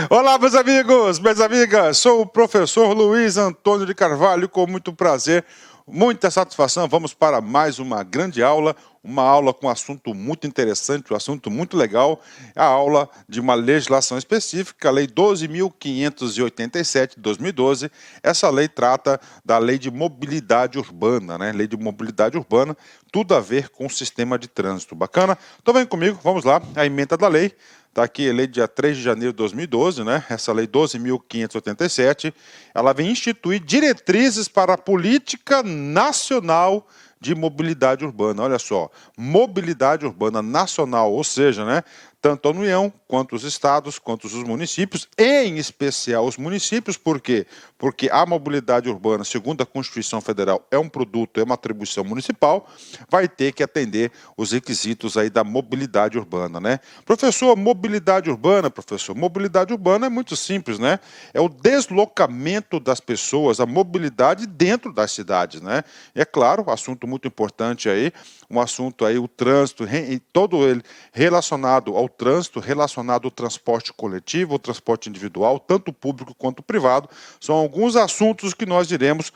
Olá, meus amigos, minhas amigas, sou o professor Luiz Antônio de Carvalho, com muito prazer, muita satisfação. Vamos para mais uma grande aula, uma aula com um assunto muito interessante, um assunto muito legal, a aula de uma legislação específica, a Lei 12.587 de 2012. Essa lei trata da Lei de Mobilidade Urbana, né? Lei de Mobilidade Urbana, tudo a ver com o sistema de trânsito. Bacana? Então vem comigo, vamos lá, a emenda da lei. Está aqui a lei dia 3 de janeiro de 2012, né? Essa lei 12.587, ela vem instituir diretrizes para a política nacional de mobilidade urbana. Olha só, mobilidade urbana nacional, ou seja, né, tanto a União, quanto os estados, quanto os municípios, em especial os municípios, por quê? Porque a mobilidade urbana, segundo a Constituição Federal, é um produto, é uma atribuição municipal, vai ter que atender os requisitos aí da mobilidade urbana, né? Professor, mobilidade urbana, professor, mobilidade urbana é muito simples, né? É o deslocamento das pessoas, a mobilidade dentro das cidades, né? E é claro, assunto muito importante aí, um assunto aí, o trânsito, todo ele relacionado ao trânsito, relacionado ao transporte coletivo, ao transporte individual, tanto público quanto privado, são alguns assuntos que nós iremos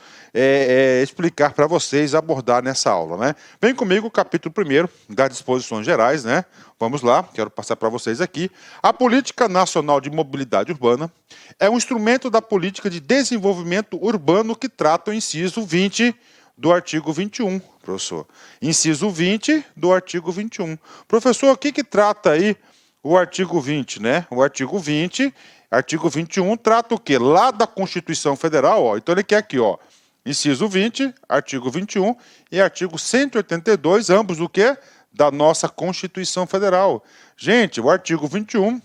explicar para vocês, abordar nessa aula, né? Vem comigo, capítulo 1º das disposições gerais, né? Vamos lá, quero passar para vocês aqui. A Política Nacional de Mobilidade Urbana é um instrumento da política de desenvolvimento urbano que trata o inciso 20 do artigo 21, professor. Inciso 20 do artigo 21. Professor, o que trata aí o artigo 20, né? O artigo 20, artigo 21, trata o quê? Lá da Constituição Federal, ó. Então ele quer aqui, ó, inciso 20, artigo 21 e artigo 182, ambos o quê? Da nossa Constituição Federal. Gente, o artigo 21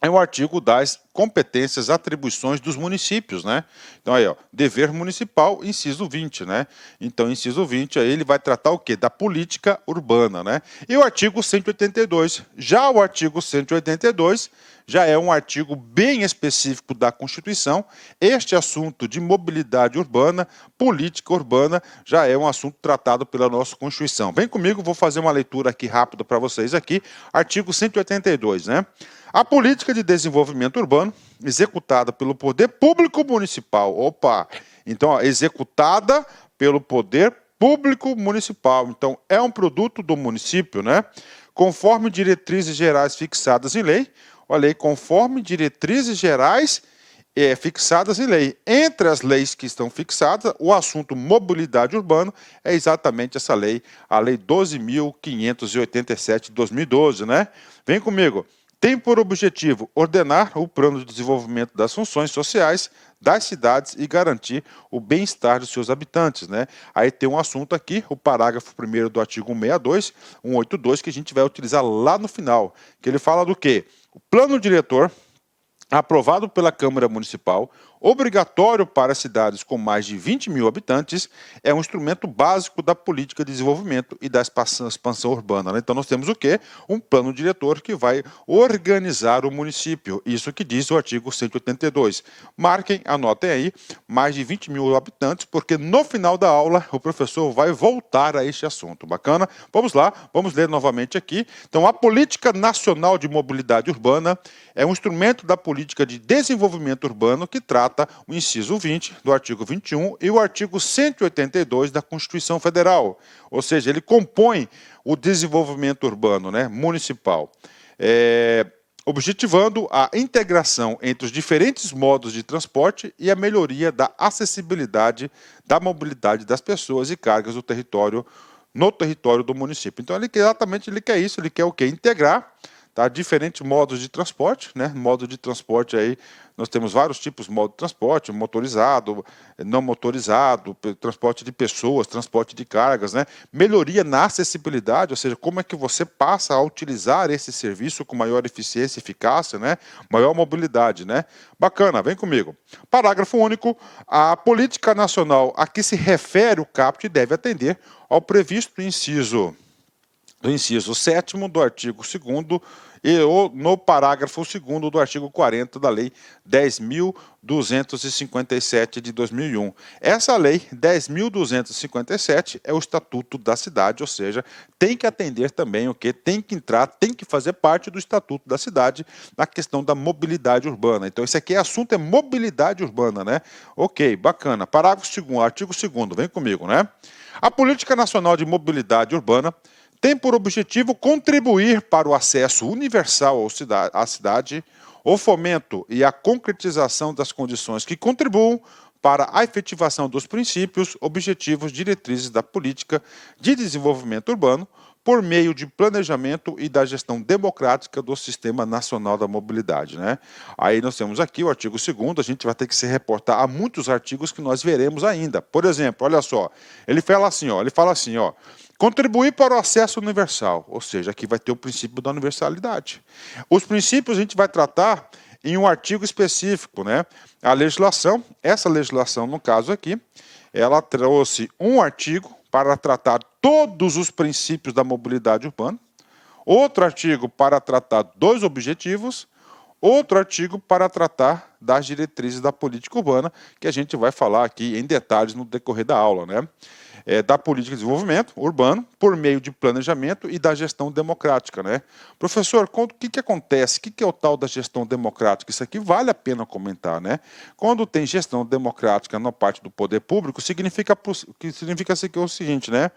é o artigo das competências, atribuições dos municípios, né? Então aí, ó, dever municipal, inciso 20, né? Então, inciso 20 aí ele vai tratar o quê? Da política urbana, né? E o artigo 182. Já o artigo 182 já é um artigo bem específico da Constituição. Este assunto de mobilidade urbana, política urbana, já é um assunto tratado pela nossa Constituição. Vem comigo, vou fazer uma leitura aqui rápida para vocês aqui. Artigo 182, né? A política de desenvolvimento urbano, executada pelo poder público municipal. Opa! Então, ó, executada pelo poder público municipal. Então, é um produto do município, né? Conforme diretrizes gerais fixadas em lei. Olha aí, conforme diretrizes gerais fixadas em lei. Entre as leis que estão fixadas, o assunto mobilidade urbana é exatamente essa lei, a Lei 12.587 de 2012, né? Vem comigo. Tem por objetivo ordenar o plano de desenvolvimento das funções sociais das cidades e garantir o bem-estar dos seus habitantes, né? Aí tem um assunto aqui, o parágrafo 1º do artigo 182, que a gente vai utilizar lá no final, que ele fala do quê? O plano diretor aprovado pela Câmara Municipal, obrigatório para cidades com mais de 20 mil habitantes, é um instrumento básico da política de desenvolvimento e da expansão urbana, né? Então nós temos o quê? Um plano diretor que vai organizar o município. Isso que diz o artigo 182. Marquem, anotem aí, mais de 20 mil habitantes, porque no final da aula o professor vai voltar a este assunto. Bacana? Vamos lá, vamos ler novamente aqui. Então, a Política Nacional de Mobilidade Urbana é um instrumento da política de desenvolvimento urbano que trata o inciso 20 do artigo 21 e o artigo 182 da Constituição Federal. Ou seja, ele compõe o desenvolvimento urbano, né, municipal, objetivando a integração entre os diferentes modos de transporte e a melhoria da acessibilidade da mobilidade das pessoas e cargas do território, no território do município. Então, exatamente ele quer isso, ele quer o quê? Integrar, tá, diferentes modos de transporte, né? Modo de transporte aí, nós temos vários tipos de modo de transporte, motorizado, não motorizado, transporte de pessoas, transporte de cargas, né? Melhoria na acessibilidade, ou seja, como é que você passa a utilizar esse serviço com maior eficiência e eficácia, né? Maior mobilidade, né? Bacana, vem comigo. Parágrafo único. A política nacional a que se refere o caput deve atender ao previsto do inciso 7º do artigo 2º ou no parágrafo 2º do artigo 40 da Lei 10.257 de 2001. Essa Lei 10.257 é o Estatuto da Cidade, ou seja, tem que atender também o que? Tem que entrar, tem que fazer parte do Estatuto da Cidade na questão da mobilidade urbana. Então, esse aqui assunto é mobilidade urbana, né? Ok, bacana. Parágrafo 2º, artigo 2º, vem comigo, né? A Política Nacional de Mobilidade Urbana tem por objetivo contribuir para o acesso universal à cidade, o fomento e a concretização das condições que contribuam para a efetivação dos princípios, objetivos, diretrizes da política de desenvolvimento urbano, por meio de planejamento e da gestão democrática do Sistema Nacional da Mobilidade, né? Aí nós temos aqui o artigo 2º, a gente vai ter que se reportar a muitos artigos que nós veremos ainda. Por exemplo, olha só, ele fala assim, ó, contribuir para o acesso universal, ou seja, aqui vai ter o princípio da universalidade. Os princípios a gente vai tratar em um artigo específico, né? A legislação, essa legislação no caso aqui, ela trouxe um artigo para tratar todos os princípios da mobilidade urbana, outro artigo para tratar dos objetivos, outro artigo para tratar das diretrizes da política urbana, que a gente vai falar aqui em detalhes no decorrer da aula, né? Da política de desenvolvimento urbano, por meio de planejamento e da gestão democrática, né? Professor, o que acontece? O que é o tal da gestão democrática? Isso aqui vale a pena comentar, né? Quando tem gestão democrática na parte do poder público, significa o seguinte, né?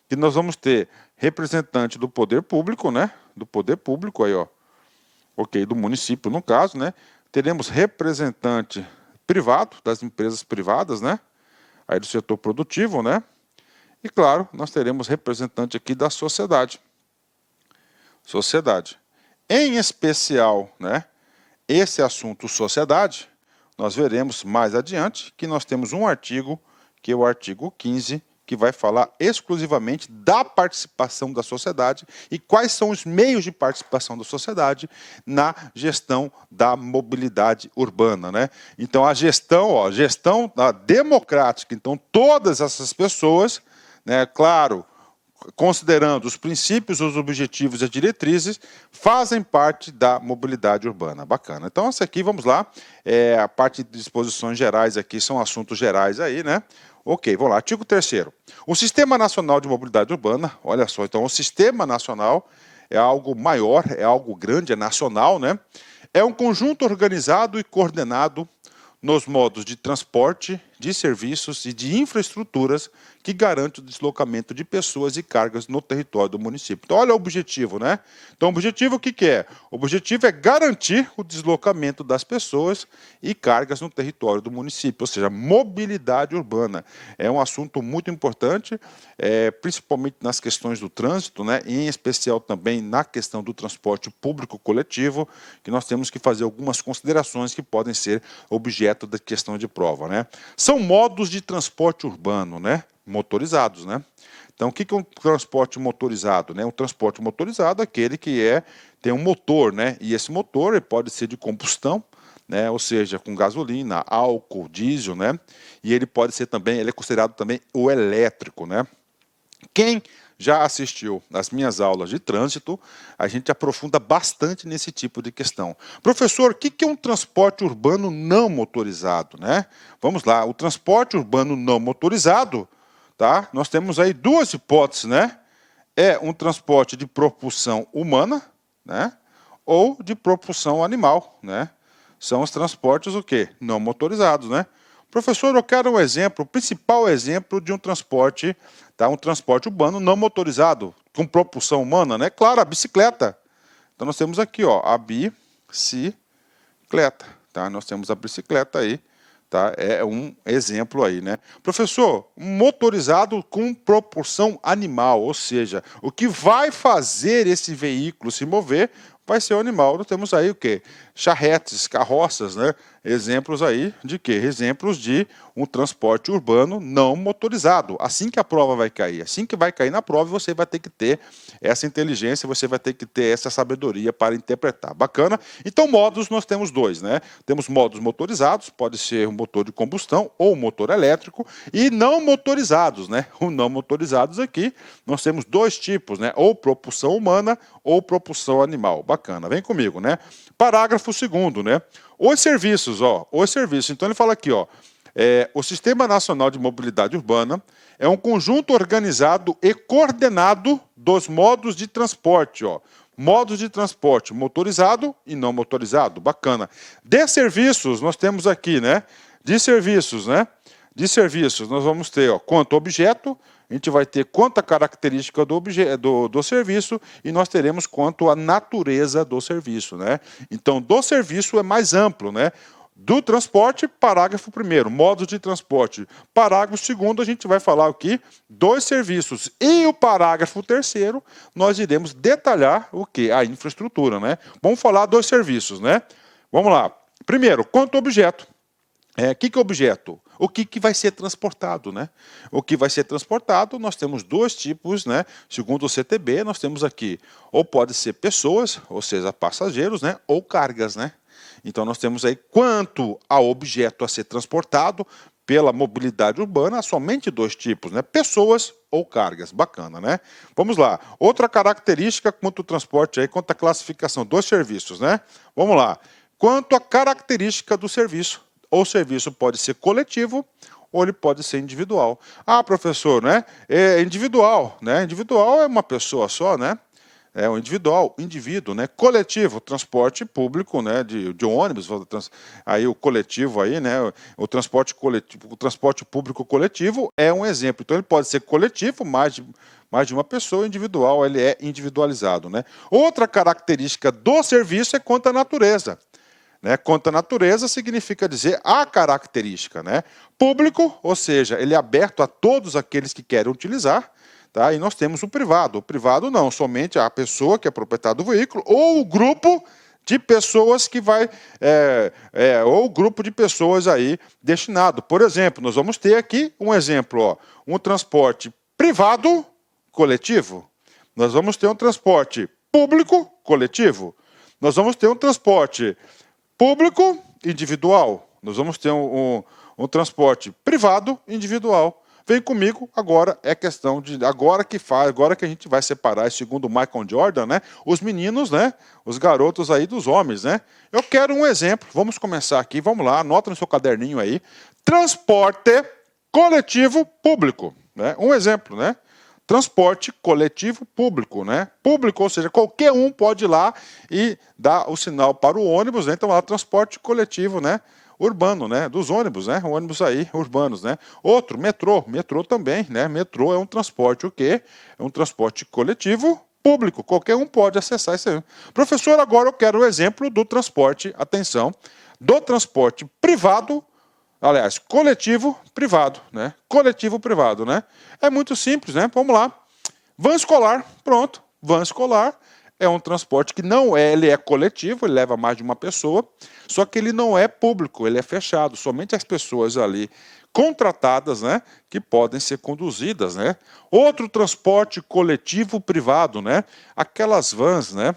Que nós vamos ter representante do poder público, né? Do poder público aí, ó. Ok, do município no caso, né? Teremos representante privado, das empresas privadas, né? Aí do setor produtivo, né? E, claro, nós teremos representante aqui da sociedade. Sociedade. Em especial, né, esse assunto sociedade, nós veremos mais adiante que nós temos um artigo, que é o artigo 15, que vai falar exclusivamente da participação da sociedade e quais são os meios de participação da sociedade na gestão da mobilidade urbana, né? Então, a gestão democrática, então todas essas pessoas, né, claro, considerando os princípios, os objetivos e as diretrizes, fazem parte da mobilidade urbana. Bacana. Então, essa aqui, vamos lá, a parte de disposições gerais aqui, são assuntos gerais aí, né? Ok, vamos lá. Artigo 3º. O Sistema Nacional de Mobilidade Urbana, olha só, então o Sistema Nacional é algo maior, é algo grande, é nacional, né? É um conjunto organizado e coordenado nos modos de transporte, de serviços e de infraestruturas que garante o deslocamento de pessoas e cargas no território do município. Então, olha o objetivo, né? Então, o objetivo o que é? O objetivo é garantir o deslocamento das pessoas e cargas no território do município, ou seja, mobilidade urbana. É um assunto muito importante, principalmente nas questões do trânsito, né? E em especial também na questão do transporte público coletivo, que nós temos que fazer algumas considerações que podem ser objeto da questão de prova, né? São modos de transporte urbano, né? Motorizados, né? Então, o que é um transporte motorizado, né? Um transporte motorizado é aquele que tem um motor, né? E esse motor ele pode ser de combustão, né? Ou seja, com gasolina, álcool, diesel, né? E ele pode ser também, ele é considerado também o elétrico, né? Quem já assistiu às minhas aulas de trânsito, a gente aprofunda bastante nesse tipo de questão. Professor, o que é um transporte urbano não motorizado, né? Vamos lá, o transporte urbano não motorizado, tá? Nós temos aí duas hipóteses, né? É um transporte de propulsão humana, né? Ou de propulsão animal, né? São os transportes o quê? Não motorizados, né? Professor, eu quero um exemplo, o principal exemplo de um transporte, tá? Um transporte urbano não motorizado, com propulsão humana, né? Claro, a bicicleta. Então nós temos aqui, ó, a bicicleta, tá? Nós temos a bicicleta aí, tá? É um exemplo aí, né? Professor, motorizado com propulsão animal, ou seja, o que vai fazer esse veículo se mover vai ser o animal. Nós temos aí o quê? Charretes, carroças, né? Exemplos aí de quê? Exemplos de um transporte urbano não motorizado. Assim que a prova vai cair, assim que vai cair na prova, você vai ter que ter essa inteligência, você vai ter que ter essa sabedoria para interpretar. Bacana? Então, modos nós temos dois, né? Temos modos motorizados, pode ser um motor de combustão ou um motor elétrico, e não motorizados, né? O não motorizados aqui, nós temos dois tipos, né? Ou propulsão humana ou propulsão animal. Bacana, vem comigo, né? Parágrafo 2º, né? Os serviços, ó, os serviços. Então ele fala aqui, ó, o Sistema Nacional de Mobilidade Urbana é um conjunto organizado e coordenado dos modos de transporte, ó. Modos de transporte motorizado e não motorizado, bacana. De serviços, nós temos aqui, né? De serviços, né? De serviços, nós vamos ter, ó, quanto objeto, a gente vai ter quanto a característica do serviço e nós teremos quanto a natureza do serviço, né? Então, do serviço é mais amplo, né? Do transporte, parágrafo 1º, modos de transporte. Parágrafo 2º, a gente vai falar aqui dos serviços. E o parágrafo 3º, nós iremos detalhar o que? A infraestrutura, né? Vamos falar dos serviços, né? Vamos lá. Primeiro, quanto objeto. Que é objeto? O que vai ser transportado, né? O que vai ser transportado, nós temos dois tipos, né? Segundo o CTB, nós temos aqui, ou pode ser pessoas, ou seja, passageiros, né? Ou cargas, né? Então nós temos aí, quanto ao objeto a ser transportado pela mobilidade urbana, somente dois tipos, né? Pessoas ou cargas. Bacana, né? Vamos lá. Outra característica quanto ao transporte aí, quanto à classificação dos serviços, né? Vamos lá. Quanto à característica do serviço. O serviço pode ser coletivo ou ele pode ser individual. Ah, professor, né? É individual, né? Individual é uma pessoa só, né? É um indivíduo, né? Coletivo, transporte público, né? De ônibus, aí o coletivo aí, né? O transporte coletivo, o transporte público coletivo é um exemplo. Então ele pode ser coletivo, mais de uma pessoa, individual, ele é individualizado, né? Outra característica do serviço é quanto à natureza. Né? Quanto à natureza significa dizer a característica, né? Público, ou seja, ele é aberto a todos aqueles que querem utilizar, tá? E nós temos o privado. O privado não, somente a pessoa que é proprietária do veículo ou o grupo de pessoas que vai, ou o grupo de pessoas aí destinado. Por exemplo, nós vamos ter aqui um exemplo, ó, um transporte privado coletivo. Nós vamos ter um transporte público coletivo. Nós vamos ter um transporte público individual. Nós vamos ter um transporte privado individual. Vem comigo, agora é questão de agora que a gente vai separar, segundo o Michael Jordan, né, os meninos, né, os garotos aí dos homens, né? Eu quero um exemplo. Vamos começar aqui, vamos lá, anota no seu caderninho aí. Transporte coletivo público, né? Um exemplo, né? Transporte coletivo público, né? Público, ou seja, qualquer um pode ir lá e dar o sinal para o ônibus, né? Então, lá, transporte coletivo, né? Urbano, né? Dos ônibus, né? Ônibus aí, urbanos, né? Outro, metrô. Metrô também, né? Metrô é um transporte o quê? É um transporte coletivo público. Qualquer um pode acessar isso aí. Professor, agora eu quero o exemplo do transporte, atenção, do transporte privado. Aliás, coletivo privado, né? Coletivo privado, né? É muito simples, né? Vamos lá. Van escolar, pronto. Van escolar é um transporte que não é, ele é coletivo, ele leva mais de uma pessoa, só que ele não é público, ele é fechado. Somente as pessoas ali contratadas, né, que podem ser conduzidas, né? Outro transporte coletivo privado, né? Aquelas vans, né?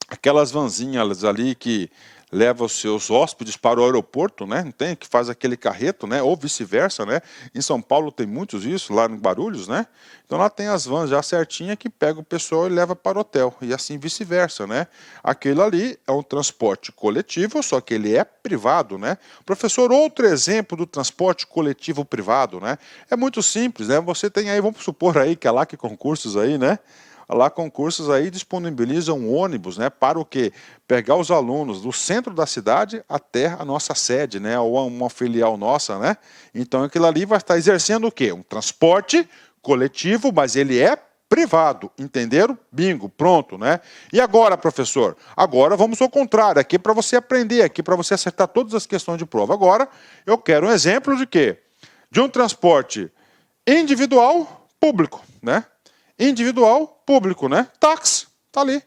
Aquelas vanzinhas ali que leva os seus hóspedes para o aeroporto, né? Não tem? Que faz aquele carreto, né? Ou vice-versa, né? Em São Paulo tem muitos isso, lá em Guarulhos, né? Então lá tem as vans já certinha que pega o pessoal e leva para o hotel, e assim vice-versa, né? Aquilo ali é um transporte coletivo, só que ele é privado, né? Professor, outro exemplo do transporte coletivo privado, né? É muito simples, né? Você tem aí, vamos supor aí que é lá que concursos aí, né? Lá concursos aí disponibilizam ônibus, né, para o quê? Pegar os alunos do centro da cidade até a nossa sede, né, ou uma filial nossa, né? Então aquilo ali vai estar exercendo o quê? Um transporte coletivo, mas ele é privado, entenderam? Bingo, pronto, né? E agora, professor? Agora vamos ao contrário, aqui para você aprender, aqui para você acertar todas as questões de prova. Agora, eu quero um exemplo de quê? De um transporte individual público, né? Individual público, né? Táxi, tá ali.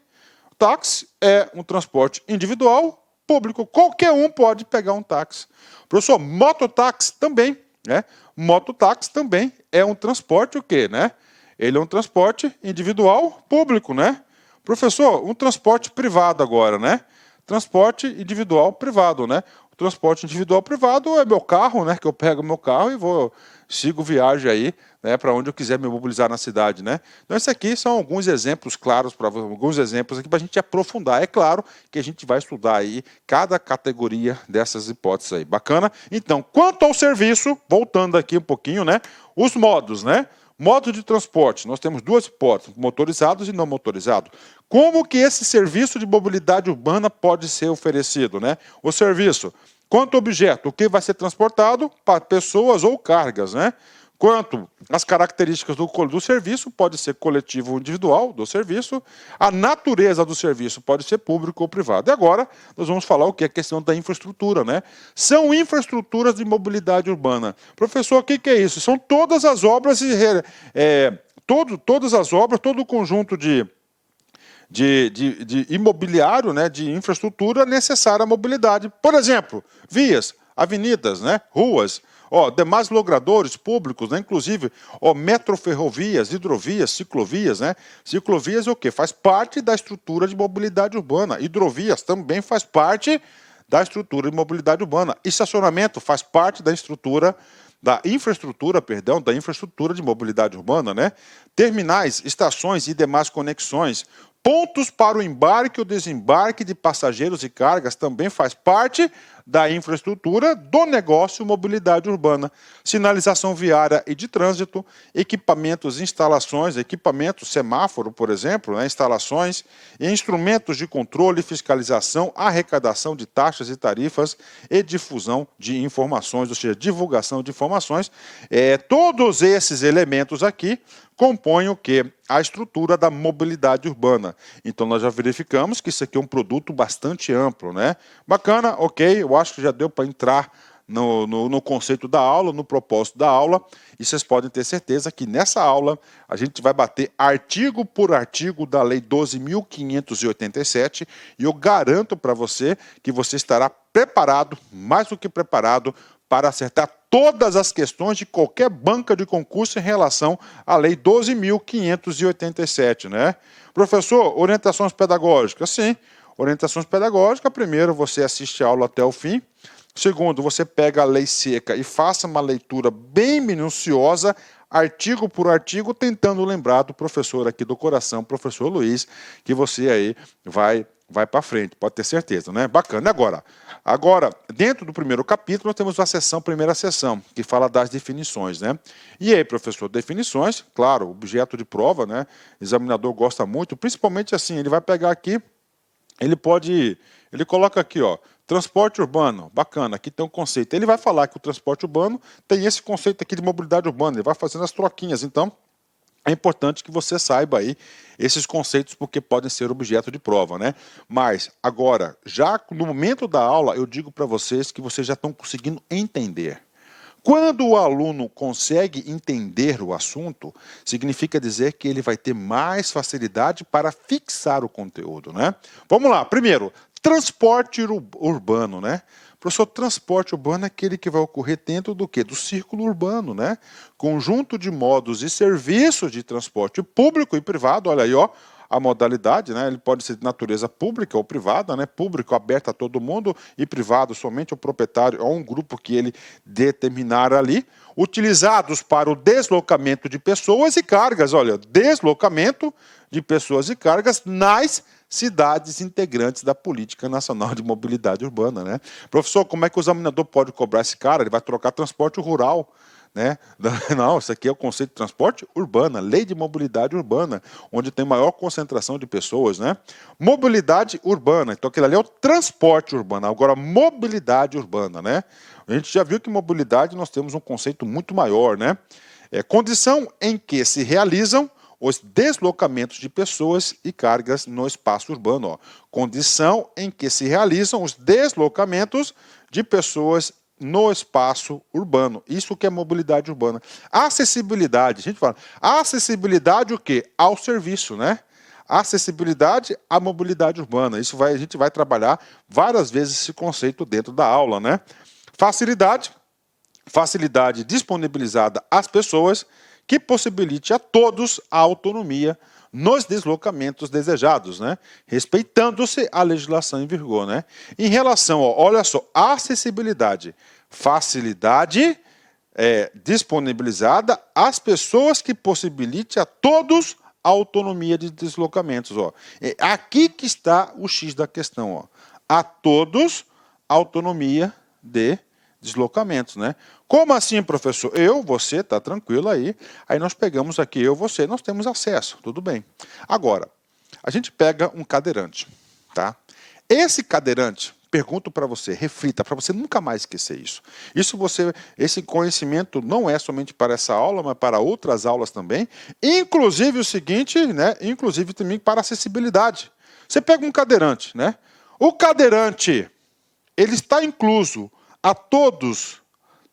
Táxi é um transporte individual público. Qualquer um pode pegar um táxi. Professor, mototáxi também, né? Mototáxi também é um transporte o quê, né? Ele é um transporte individual público, né? Professor, um transporte privado agora, né? Transporte individual privado, né? O transporte individual privado é meu carro, né? Que eu pego meu carro e sigo viagem aí, né? Para onde eu quiser me mobilizar na cidade, né? Então, esses aqui são alguns exemplos claros, alguns exemplos aqui para a gente aprofundar. É claro que a gente vai estudar aí cada categoria dessas hipóteses aí. Bacana? Então, quanto ao serviço, voltando aqui um pouquinho, né? Os modos, né? Modo de transporte, nós temos duas hipóteses, motorizados e não motorizados. Como que esse serviço de mobilidade urbana pode ser oferecido, né? O serviço, quanto objeto, o que vai ser transportado para pessoas ou cargas, né? Quanto às características do serviço, pode ser coletivo ou individual do serviço, a natureza do serviço pode ser público ou privado. E agora nós vamos falar o que é a questão da infraestrutura, né? São infraestruturas de mobilidade urbana. Professor, o que é isso? São todas as obras, todas as obras, todo o conjunto de imobiliário, né, de infraestrutura necessária à mobilidade. Por exemplo, vias, avenidas, né, ruas, demais logradores públicos, né, inclusive metroferrovias, hidrovias, ciclovias. Né? Ciclovias é o quê? Faz parte da estrutura de mobilidade urbana. Hidrovias também faz parte da estrutura de mobilidade urbana. Estacionamento faz parte da infraestrutura de mobilidade urbana, né? Terminais, estações e demais conexões, pontos para o embarque ou desembarque de passageiros e cargas também faz parte da infraestrutura do negócio mobilidade urbana. Sinalização viária e de trânsito, equipamentos, instalações, semáforo, por exemplo, né, instalações, e instrumentos de controle, fiscalização, arrecadação de taxas e tarifas e difusão de informações, ou seja, divulgação de informações. Todos esses elementos aqui compõem o quê? A estrutura da mobilidade urbana. Então, nós já verificamos que isso aqui é um produto bastante amplo, né? Bacana, ok, eu acho que já deu para entrar no conceito da aula, no propósito da aula, e vocês podem ter certeza que nessa aula a gente vai bater artigo por artigo da Lei 12.587 e eu garanto para você que você estará preparado, mais do que preparado, para acertar todas as questões de qualquer banca de concurso em relação à Lei 12.587, né? Professor, orientações pedagógicas? Sim, orientações pedagógicas, primeiro você assiste a aula até o fim, segundo, você pega a lei seca e faça uma leitura bem minuciosa, artigo por artigo, tentando lembrar do professor aqui do coração, professor Luiz, que você aí vai para frente, pode ter certeza, né? Bacana. Agora, dentro do primeiro capítulo, nós temos a primeira sessão, que fala das definições, né? E aí, professor, definições, claro, objeto de prova, né? O examinador gosta muito, principalmente assim, ele vai pegar aqui, ele coloca aqui, transporte urbano, bacana, aqui tem um conceito. Ele vai falar que o transporte urbano tem esse conceito aqui de mobilidade urbana, ele vai fazendo as troquinhas, então é importante que você saiba aí esses conceitos porque podem ser objeto de prova, né? Mas agora, já no momento da aula, eu digo para vocês que vocês já estão conseguindo entender. Quando o aluno consegue entender o assunto, significa dizer que ele vai ter mais facilidade para fixar o conteúdo, né? Vamos lá, primeiro, transporte urbano, né? Professor, transporte urbano é aquele que vai ocorrer dentro do quê? Do círculo urbano, né? Conjunto de modos e serviços de transporte público e privado, olha aí, a modalidade, né? Ele pode ser de natureza pública ou privada, né? Público aberto a todo mundo e privado somente ao proprietário ou um grupo que ele determinar ali, utilizados para o deslocamento de pessoas e cargas, olha, deslocamento de pessoas e cargas nas cidades integrantes da Política Nacional de Mobilidade Urbana, né? Professor, como é que o examinador pode cobrar esse cara? Ele vai trocar transporte rural, né? Não, isso aqui é o conceito de transporte urbana, lei de mobilidade urbana, onde tem maior concentração de pessoas, né? Mobilidade urbana, então aquilo ali é o transporte urbano, agora mobilidade urbana, né? A gente já viu que mobilidade nós temos um conceito muito maior, né? É condição em que se realizam os deslocamentos de pessoas e cargas no espaço urbano. Condição em que se realizam os deslocamentos de pessoas no espaço urbano. Isso que é mobilidade urbana. Acessibilidade, a gente fala, acessibilidade o quê? Ao serviço, né? Acessibilidade à mobilidade urbana. A gente vai trabalhar várias vezes esse conceito dentro da aula, né? Facilidade disponibilizada às pessoas que possibilite a todos a autonomia nos deslocamentos desejados, né? Respeitando-se a legislação em vigor, né? Em relação, olha só, acessibilidade, facilidade disponibilizada às pessoas que possibilite a todos a autonomia de deslocamentos. Ó. É aqui que está o X da questão. Ó. A todos a autonomia de deslocamentos. Né? Como assim, professor? Eu, você, tá tranquilo aí. Aí nós pegamos aqui eu, você, nós temos acesso. Tudo bem. Agora, a gente pega um cadeirante. Tá? Esse cadeirante, pergunto para você, reflita, para você nunca mais esquecer isso. Esse conhecimento não é somente para essa aula, mas para outras aulas também. Inclusive o seguinte, né? Inclusive também para acessibilidade. Você pega um cadeirante, né? O cadeirante, ele está incluso a todos,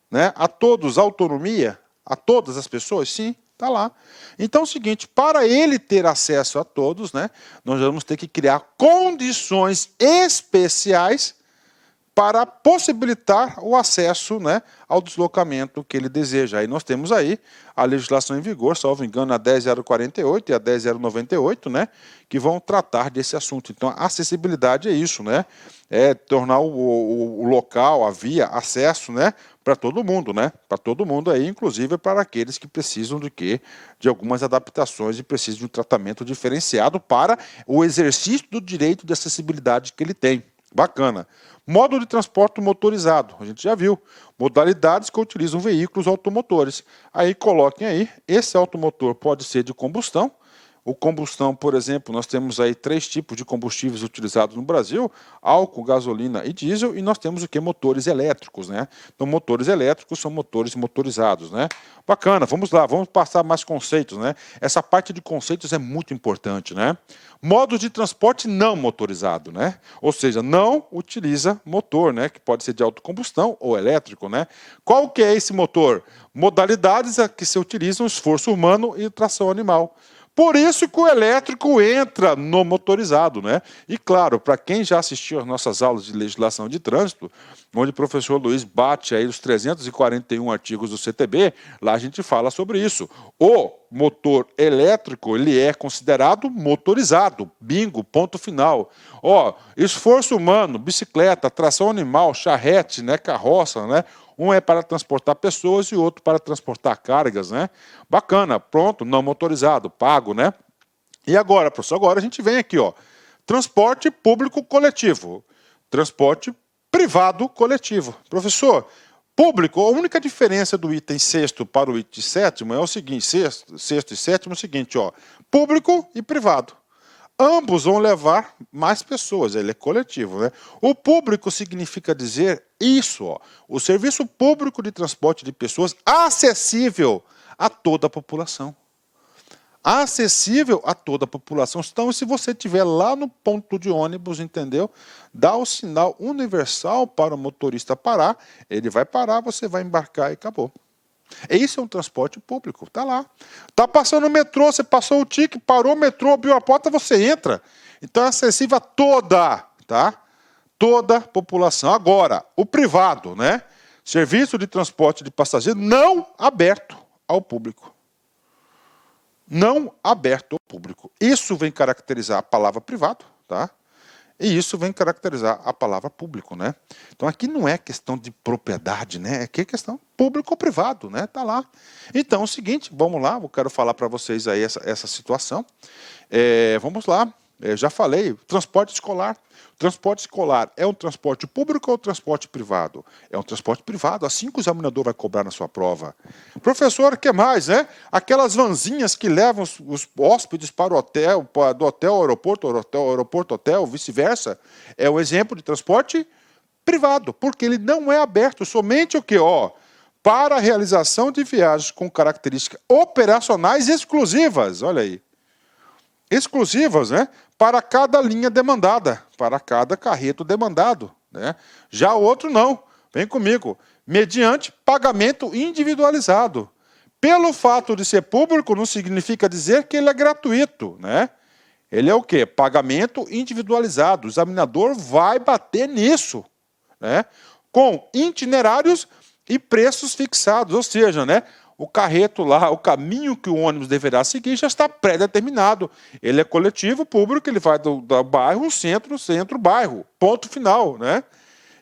né? A todos a autonomia, a todas as pessoas, sim. Está lá. Então é o seguinte, para ele ter acesso a todos, né, nós vamos ter que criar condições especiais para possibilitar o acesso, né, ao deslocamento que ele deseja. Aí nós temos aí a legislação em vigor, salvo engano, a 10.048 e a 10.098, né, que vão tratar desse assunto. Então a acessibilidade é isso, né, é tornar o local, a via, acesso, né, para todo mundo, né? Para todo mundo aí, inclusive para aqueles que precisam de algumas adaptações e precisam de um tratamento diferenciado para o exercício do direito de acessibilidade que ele tem. Bacana. Modo de transporte motorizado, a gente já viu. Modalidades que utilizam veículos automotores. Aí coloquem aí, esse automotor pode ser de combustão. O combustão, por exemplo, nós temos aí 3 tipos de combustíveis utilizados no Brasil, álcool, gasolina e diesel, e nós temos o que? Motores elétricos, né? Então, motores elétricos são motores motorizados, né? Bacana, vamos lá, vamos passar mais conceitos, né? Essa parte de conceitos é muito importante, né? Modos de transporte não motorizado, né? Ou seja, não utiliza motor, né? Que pode ser de autocombustão ou elétrico, né? Qual que é esse motor? Modalidades a que se utilizam esforço humano e tração animal. Por isso que o elétrico entra no motorizado, né? E claro, para quem já assistiu às nossas aulas de legislação de trânsito, onde o professor Luiz bate aí os 341 artigos do CTB, lá a gente fala sobre isso. O motor elétrico, ele é considerado motorizado, bingo, ponto final. Ó, esforço humano, bicicleta, tração animal, charrete, né, carroça, né? Um é para transportar pessoas e o outro para transportar cargas, né? Bacana, pronto, não motorizado, pago, né? E agora, professor, agora a gente vem aqui, ó. Transporte público coletivo, transporte privado coletivo. Professor, público, a única diferença do item 6º para o item 7º é o seguinte, sexto e 7º é o seguinte, ó, público e privado. Ambos vão levar mais pessoas, ele é coletivo, né? O público significa dizer isso, ó, o serviço público de transporte de pessoas acessível a toda a população. Acessível a toda a população. Então, se você estiver lá no ponto de ônibus, entendeu? Dá o sinal universal para o motorista parar, ele vai parar, você vai embarcar e acabou. Esse é um transporte público, tá lá. Tá passando o metrô, você passou o ticket, parou o metrô, abriu a porta, você entra. Então é acessível a toda, tá? Toda a população. Agora, o privado, né? Serviço de transporte de passageiros não aberto ao público. Não aberto ao público. Isso vem caracterizar a palavra privado, tá? E isso vem caracterizar a palavra público, né? Então aqui não é questão de propriedade, né? Aqui é questão público ou privado, né? Tá lá. Então é o seguinte, vamos lá, eu quero falar para vocês aí essa situação. Vamos lá, já falei, transporte escolar. Transporte escolar é um transporte público ou transporte privado? É um transporte privado, assim que o examinador vai cobrar na sua prova. Professor, o que mais, né? Aquelas vanzinhas que levam os hóspedes para o hotel, do hotel ao aeroporto, hotel, vice-versa, é um exemplo de transporte privado, porque ele não é aberto, somente o quê? Ó, para a realização de viagens com características operacionais exclusivas, olha aí. Exclusivas, né? Para cada linha demandada, para cada carreto demandado, né? Já o outro não, vem comigo, mediante pagamento individualizado. Pelo fato de ser público, não significa dizer que ele é gratuito, né? Ele é o quê? Pagamento individualizado. O examinador vai bater nisso, né? Com itinerários e preços fixados, ou seja, né? O carreto lá, o caminho que o ônibus deverá seguir já está pré-determinado. Ele é coletivo, público, ele vai do bairro, centro, bairro, ponto final, né?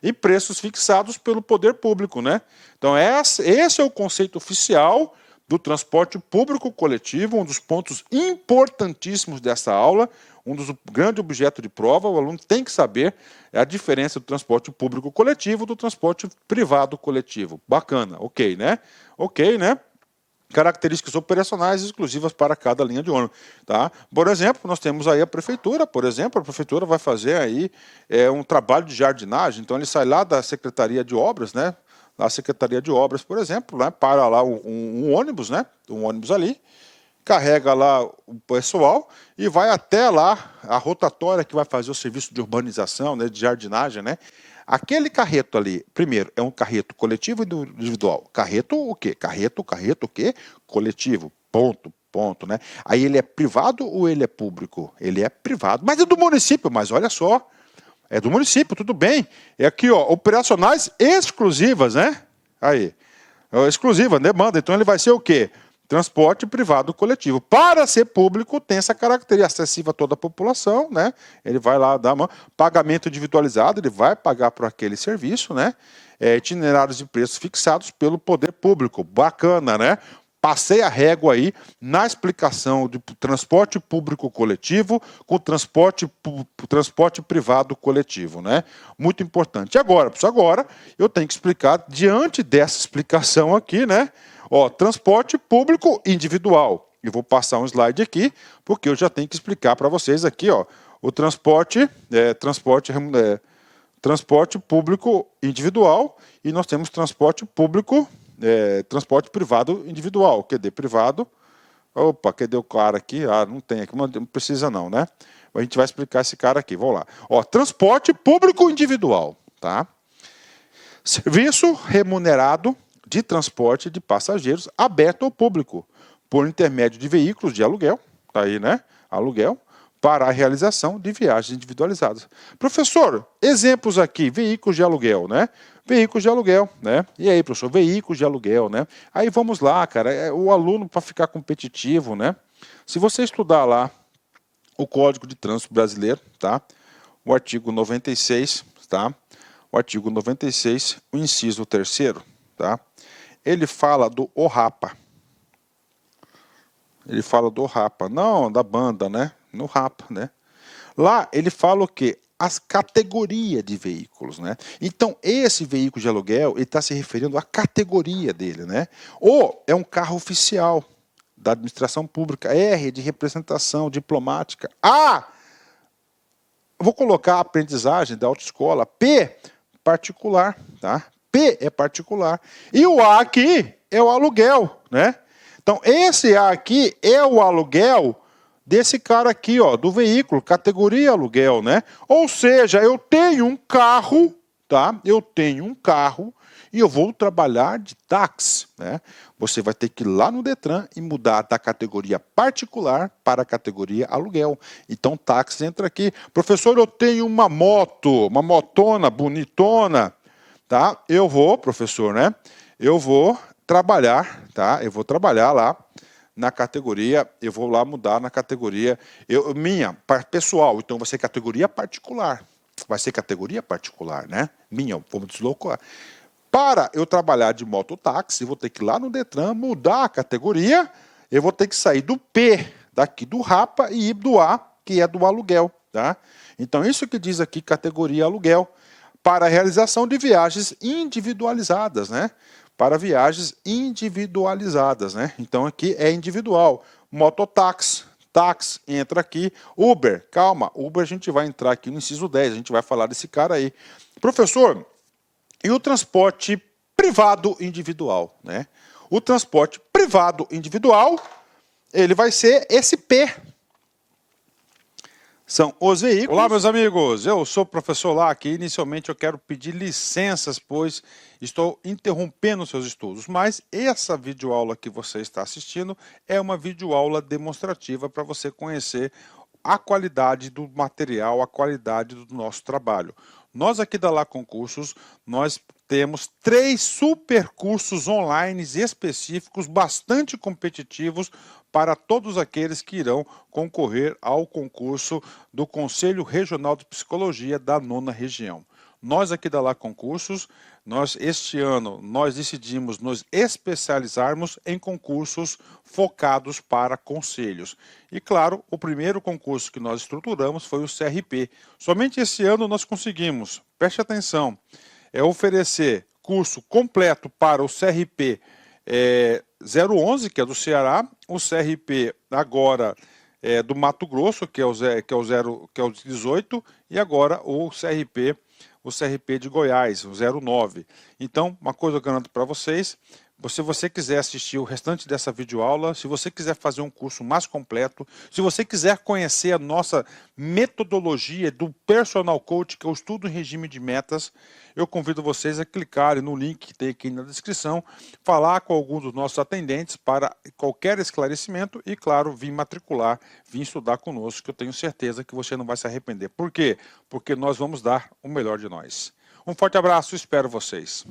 E preços fixados pelo poder público, né? Então esse é o conceito oficial do transporte público coletivo, um dos pontos importantíssimos dessa aula, um dos grandes objetos de prova. O aluno tem que saber a diferença do transporte público coletivo do transporte privado coletivo. Bacana, ok, né? Ok, né? Características operacionais exclusivas para cada linha de ônibus, tá? Por exemplo, nós temos aí a prefeitura, por exemplo, a prefeitura vai fazer aí um trabalho de jardinagem, então ele sai lá da Secretaria de Obras, né? A Secretaria de Obras, por exemplo, né? Para lá um ônibus, né? Um ônibus ali, carrega lá o pessoal e vai até lá a rotatória que vai fazer o serviço de urbanização, né? De jardinagem, né? Aquele carreto ali, primeiro, é um carreto coletivo e individual. Carreto o quê? Carreto o quê? Coletivo. Ponto, né? Aí ele é privado ou ele é público? Ele é privado, mas é do município, mas olha só. É do município, tudo bem. É aqui, ó, operacionais exclusivas, né? Aí, exclusiva, demanda. Então ele vai ser o quê? Transporte privado coletivo. Para ser público, tem essa característica acessível a toda a população, né? Ele vai lá dar pagamento individualizado, ele vai pagar por aquele serviço, né? Itinerários de preços fixados pelo poder público. Bacana, né? Passei a régua aí na explicação de transporte público coletivo com transporte privado coletivo, né? Muito importante. Agora eu tenho que explicar, diante dessa explicação aqui, né? Ó, transporte público individual. Eu vou passar um slide aqui, porque eu já tenho que explicar para vocês aqui, ó, o transporte público individual e nós temos transporte público transporte privado individual. Cadê privado? Opa, cadê o cara aqui? Ah, não tem aqui, não precisa não, né? A gente vai explicar esse cara aqui, vamos lá. Ó, transporte público individual, tá? Serviço remunerado de transporte de passageiros aberto ao público, por intermédio de veículos de aluguel, tá aí, né? Aluguel, para a realização de viagens individualizadas. Professor, exemplos aqui, veículos de aluguel, né? Veículos de aluguel, né? E aí, professor, veículos de aluguel, né? Aí vamos lá, cara, o aluno, para ficar competitivo, né? Se você estudar lá o Código de Trânsito Brasileiro, tá? O artigo 96, tá? O artigo 96, o inciso 3º, tá? Ele fala do ORAPA. Ele fala do RAPA, não da banda, né? No RAPA, né? Lá ele fala o quê? As categorias de veículos, né? Então, esse veículo de aluguel, ele está se referindo à categoria dele, né? Ou é um carro oficial da administração pública, R de representação diplomática, A, vou colocar a aprendizagem da autoescola, P, particular, tá? P é particular. E o A aqui é o aluguel, né? Então, esse A aqui é o aluguel desse cara aqui, ó, do veículo, categoria aluguel, né? Ou seja, eu tenho um carro, tá? Eu tenho um carro e eu vou trabalhar de táxi, né? Você vai ter que ir lá no Detran e mudar da categoria particular para a categoria aluguel. Então, táxi entra aqui. Professor, eu tenho uma moto, uma motona bonitona, tá? Eu vou, professor, né? Eu vou trabalhar, tá? Eu vou trabalhar lá na categoria, eu vou lá mudar na categoria, minha, pessoal, então vai ser categoria particular. Vai ser categoria particular, né? Minha, vamos deslocar. Para eu trabalhar de mototáxi, eu vou ter que ir lá no Detran, mudar a categoria, eu vou ter que sair do P, daqui do RAPA, e ir do A, que é do aluguel, tá? Então, isso que diz aqui, categoria aluguel, para a realização de viagens individualizadas, né? Para viagens individualizadas, né? Então, aqui é individual. Mototáxi, táxi, entra aqui. Uber, calma, Uber a gente vai entrar aqui no inciso 10, a gente vai falar desse cara aí. Professor, e o transporte privado individual, né? O transporte privado individual, ele vai ser esse P. São os veículos. Olá, meus amigos, eu sou o professor Lac e inicialmente eu quero pedir licenças, pois estou interrompendo seus estudos, mas essa videoaula que você está assistindo é uma videoaula demonstrativa para você conhecer a qualidade do material, a qualidade do nosso trabalho. Nós aqui da Lá Concursos, nós temos 3 super cursos online específicos, bastante competitivos, para todos aqueles que irão concorrer ao concurso do Conselho Regional de Psicologia da 9ª Região. Nós aqui da Lá Concursos, este ano, nós decidimos nos especializarmos em concursos focados para conselhos. E claro, o primeiro concurso que nós estruturamos foi o CRP. Somente esse ano nós conseguimos, preste atenção, oferecer curso completo para o CRP 011, que é do Ceará, o CRP agora do Mato Grosso, que é o 18, e agora o CRP de Goiás, o 09. Então, uma coisa eu garanto para vocês, se você quiser assistir o restante dessa videoaula, se você quiser fazer um curso mais completo, se você quiser conhecer a nossa metodologia do Personal Coach, que é o estudo em regime de metas, eu convido vocês a clicarem no link que tem aqui na descrição, falar com algum dos nossos atendentes para qualquer esclarecimento e, claro, vir matricular, vir estudar conosco, que eu tenho certeza que você não vai se arrepender. Por quê? Porque nós vamos dar o melhor de nós. Um forte abraço, espero vocês.